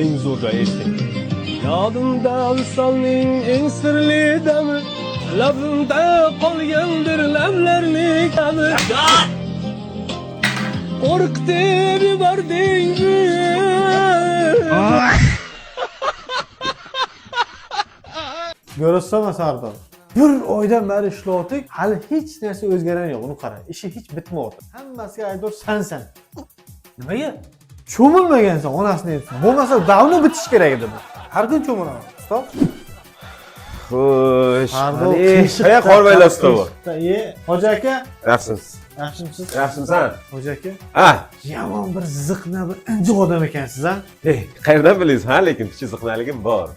eng zo'r joyi esing. Yodimda visolning eng sirli dami, labimda qolgandir lablarning ta'mi. Qo'rqitib yubording. Görürsene Sardar. Bir oydan beri ishlayotdik, hali hech narsa o'zgargani yo'q. Uni qara, ishi hech bitmayapti. Hammasiga aydor sensan. Nimaga? Cho'milmagansan onasini aytsin. Bo'lmasa davno bitish kerak edi bu. Har kun cho'milaman. Stop. Xo'sh. Sardor, Qayoq qormaylar stovi? Hoji aka, Yaxshimisiz? yaxshimisiz? Yaxshimisan? Hoji aka, Ha. yomon bir ziqna, bir injiq odam ekansiz, ha? Qayerdan bilaysiz? Ha, lekin kichik ziqnaligim bor.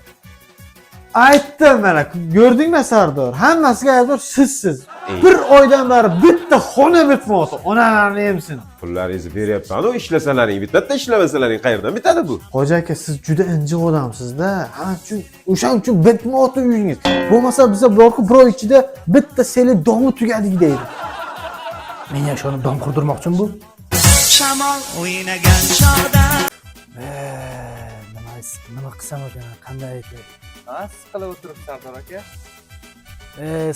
Aytdim mana, ko'rdingmi Sardor? Hammasiga aydor sizsiz. Bir oydan beri bitta xona bitmayapti. Onalarni emsin. Pullaringizni beryapman. U ishlasalaring bitadi, ishlamasalaring qayerdan bitadi bu? Hoji aka, siz juda injiq odamsiz-da. O'shaning uchun bitmayapti uyingiz. Bo'lmasa biza borku bir oy ichida bitta seli domi tugadik deydi. Men yashonib dom qurdirmoqchim bu. Shamol o'ynagan chog'da Nima qilsam ekan? Qanday ekan? Siz qilib o'tiribsiz Sardor aka.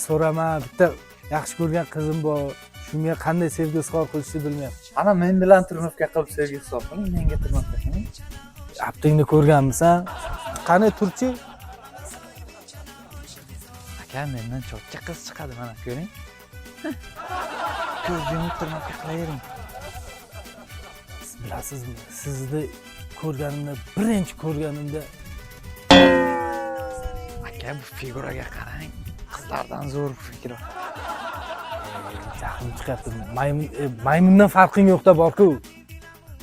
So'rama, bitta yaxshi ko'rgan qizim bor. Shunga qanday sevgi izhor qilishni bilmayapman. Ana men bilan turmushga qilib sevgi hisob qiling, menga turmushga qiling. Aptingni ko'rganmisan? Qani turchi? Aka, mendan cho'tcha qiz chiqadi mana ko'ring. Ko'z yumib turmushga qilavering. Siz bilasizmi? Sizni ko'rganimda, birinchi ko'rganimda Aka, bu figuraga qarang. Qizlardan zo'r figura. jahlim chiqyapti. Maymundan farqing yo'q-da bor-ku.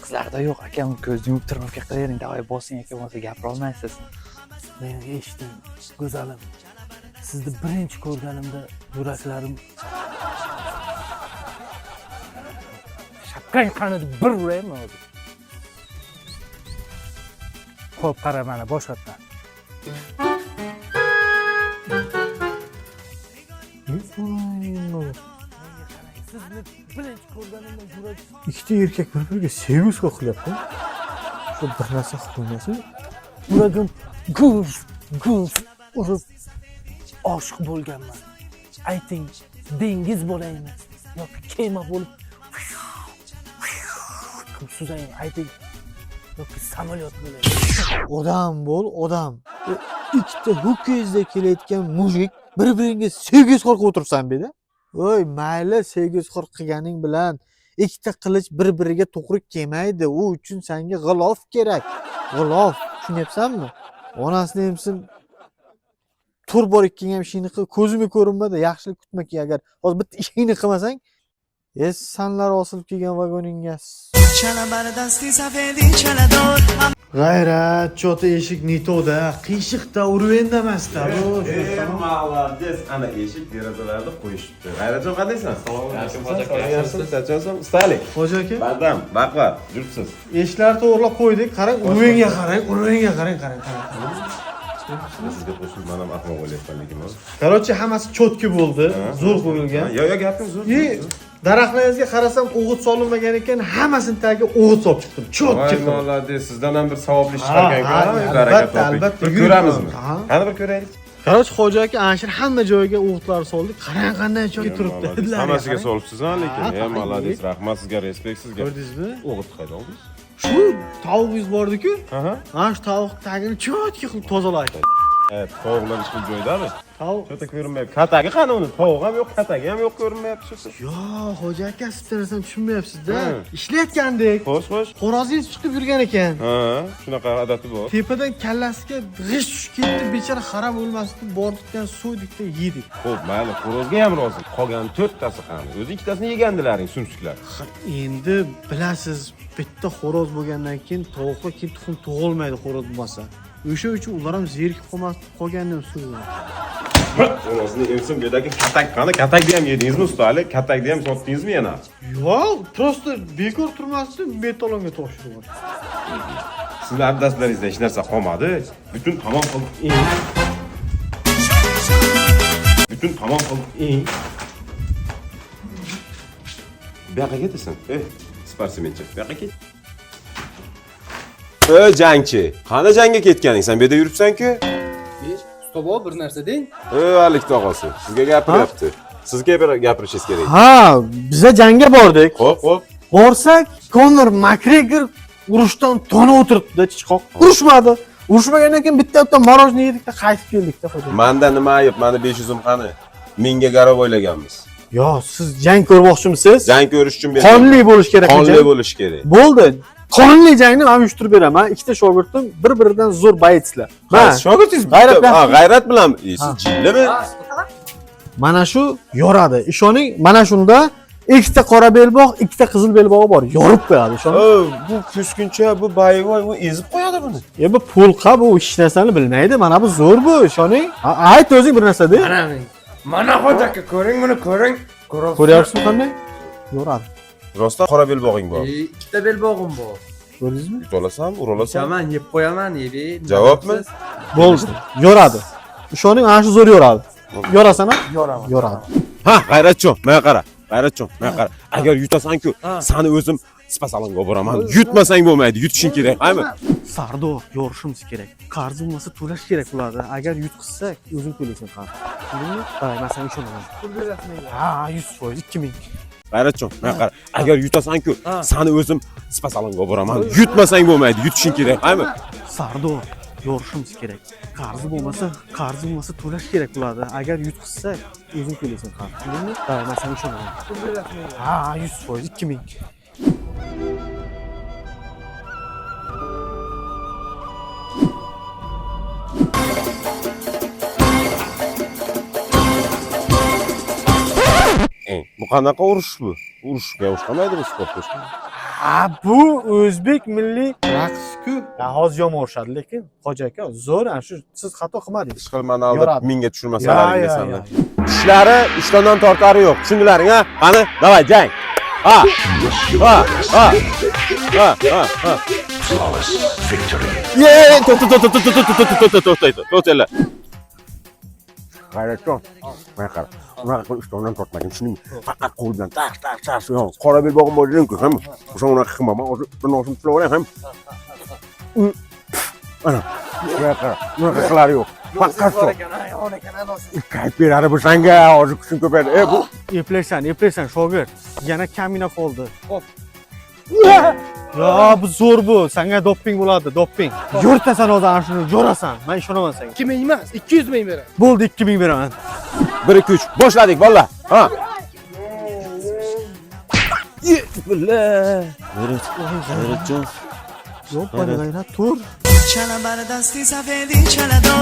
Qizlarda yo'q, aka, ko'z yumib turmushga qilavering. Davay bosing aka, bo'lmasa gapira olmaysiz. Men eshitdim, go'zalim. Sizni birinchi ko'rganimda yuraklarim shapkang qani deb bir uraymi hozir. Xo'p, qara mana boshqatdan. Sizni birinchi ko'rganimda yurak Ikkita erkak bir-biriga sevgi izhor qilyapti. Shu bir narsa qilmasin. yuragim guf urib oshiq bo'lganman. Ayting, dengiz bo'laymi yoki kema bo'lib suzaymi? Ayting, yoki samolyot bo'laymi? Odam bo'l, odam. Ikkita ho'kizda kelayotgan mujik bir-biringga sevgi izhor qilib o'tiribsan bu yerda. Voy, mayli sevgi izhor qilganing bilan ikkita qilich bir-biriga to'g'ri kelmaydi. U uchun senga g'ilof kerak. G'ilof, tushunyapsanmi? Onasini emsin. Tur bor ikkang ham ishingni qil. Ko'zimga ko'rinmadi. Yaxshilik kutmaki agar hozir bitta ishingni qilmasang, sanlar osilib kelgan vagoningga. G'ayrat, chota eshik nitoda, qiyshiqda urib endamasda. Молодец. Ana eshik derazalarni qo'yishibdi. G'ayratjon, qandaysan? Yaxshimisiz? Charchasan? Ustalik. Hoji aka, Bardam, baqvat, yuribsiz. eshiklarni to'g'rilab qo'ydik. Qarang, urvenga qarang, urvenga qarang. Sizga qo'shilib men ham ahmoq bo'lyapman lekin. Короче, hammasi chotki bo'ldi, zo'r qo'yilgan. Yo, gaping zo'r. Daraxtlaringizga qarasam o'g'it solinmagan ekan, hammasini tagiga o'g'it solib chiqdim. Chotki. Voy, молодец. Sizdan ham bir savobli ish chiqargan ekan. Baraka toping. Albatta, Bir ko'ramizmi? Qani bir ko'raylik. Короче, hoji aka ana shu hamma joyiga o'g'itlar soldik. Qarang qanday chotki turibdi. Hammasiga solibsiz-a lekin. Молодец. Rahmat sizga, respekt sizga. Ko'rdingizmi? O'g'it qayda oldingiz? Shu tovuqingiz bordi-ku? Aha. Mana shu tovuq tagini chotki qilib tozaladi. Evet, tovuqlar ishqil joydami? Tovuq. Chota ko'rinmayapti. Katagi qani uni? Tovuq ham yo'q, katagi ham yo'q ko'rinmayapti shu. Yo, hoji aka, siz narsani tushunmayapsiz-da. Ishlayotgandek. Xo'sh. Xo'rozingiz chiqib yurgan ekan. Ha, shunaqa odati bor. Tepadan kallasiga g'ish tushib ketdi, bechara xarab o'lmasdi, bordikdan so'ydikda yedik. Xo'p, mayli, xo'rozga ham rozi. Qolgan 4 tasi qani? O'zi ikkitasini yegandilaring, sumsuklar. Endi bilasiz, bitta xo'roz bo'lgandan keyin tovuqlar keyin tuxum tug'olmaydi xo'roz bo'lmasa. O'sha uchun ular ham zerikib qolgandan so'ng. Xo'rozni emsin, bu yerdagi katak qani? Katakni ham yedingizmi, ustalik? Katakni ham sotdingizmi yana? Yo'q, prosta bekor turmasdan betonga topshirib. Sizlar abdastlaringizda hech narsa qolmadi. Butun tamom qilib. Butun tamom qilib. Bu yoqqa ketasan. Sportsmencha. Bu yoqqa ket. jangchi. Qani jangga ketganing? Sen bu yerda yuribsan-ku? Usta bor bir narsa deng. Alik tog'asi. Sizga gapiryapti. Sizga gapirishingiz kerak. Ha, biza jangga bordik. Xo'p. Borsak, Konor Makgregor urushdan tona o'tiribdi, chiqoq. Urushmadi. Urushmagandan keyin bitta morojniy yedik-da, qaytib keldik-da xo'jayin. Manda nima ayb? Mani 500 im qani? Menga garov o'ylaganmiz. Yo, siz jang ko'rmoqchimisiz? Jang ko'rish uchun Qonli bo'lish kerak. Qonli bo'lish kerak. Bo'ldi. Qonli jangni men uyushtirib beraman. Ikkita shogirdim bir-biridan zo'r bayitslar. Shogirdingiz g'ayrat bilan siz jillimi? Mana shu yoradi. Ishoning, mana shunda ikkita qora belbog', ikkita qizil belbog'i bor. Yorib qo'yadi, ishoning. Bu kuskuncha, bu bayvoy, bu ezib qo'yadi buni. Bu pulqa, bu hech narsani bilmaydi. Mana bu zo'r bu, ishoning. Ayt o'zing bir narsa de. Mana hoji aka ko'ring, buni ko'ring. Ko'ryapsizmi qanday? Yoradi. Rostdan qora belbog'ing bor. Ikkita belbog'im bor. Ko'rdingizmi? To'lasam, uralasam. Chaman yeb qo'yaman, yedi. Javobmi? Bo'ldi. Yoradi. Ishoning, ana shu zo'r yoradi. Yorasan-a? Yoraman. Yoradi. Ha, g'ayratchon, menga qara. G'ayratchon, menga qara. Agar yutasan-ku, seni o'zim spa-salonga olib boraman. Yutmasang bo'lmaydi, yutishing kerak, qaymi? Sardor, yorishimiz kerak. Qarz bo'lmasa to'lash kerak ularni. Agar yutqizsak, o'zing to'laysan qarz. Tushundingmi? Hay, men senga ishonaman. Pul berasizmi? Ha, 100%, 2000. G'ayratchon, menga qara. Agar yutasan-ku, seni o'zim spa-salonga olib boraman. Yutmasang bo'lmaydi, yutishing kerak, qaymi? Sardor, yorishimiz kerak. Qarz bo'lmasa to'lash kerak ularni. Agar yutqizsak, o'zing to'laysan qarz. Tushundingmi? Hay, men senga ishonaman. Pul berasizmi? Ha, 100%, 2000. Bu qanaqa urush bu? Urushga o'xshamaydimi sportga? Ha, bu o'zbek milliy raqs-ku. Ya hozir yomon o'xshadi, lekin hoji aka zo'r, ana shu siz xato qilmadingiz. Ishqilmani aldab Yoradi. menga tushirmasalaring Ya, desanlar. Ishlari ishtondan tortari yo'q. Tushundilaring, ha? Qani, davay jang. Ha. To'xtanglar. G'ayratjon, mana qara. Unaqa qilib ishtondan tortmagin, tushundingmi? Faqat qo'l bilan tak, qora belbog'im bor dedim-ku, ham. O'sha unaqa qilma, men hozir bir noshim tilab olay, ham. Ana, mana qara. Unaqa qilari yo'q. Faqat shu. Qayt beradi bu senga, hozir kuching ko'paydi. Bu Eplaysan, shogird. Yana kamina qoldi. Hop. Ya, bu zo'r bu. Senga doping bo'ladi, doping. Yo'rtasan hozir ana shuni, jo'rasan. Men ishonaman senga. 2000 emas, 200 ming beraman. Bo'ldi, 2000 beraman. 1 2 3 boshladik bolalar. Ha. Bismillah. G'ayratjon. Yo'q, bana tur. چلا بر دستی سفیدی چلا دور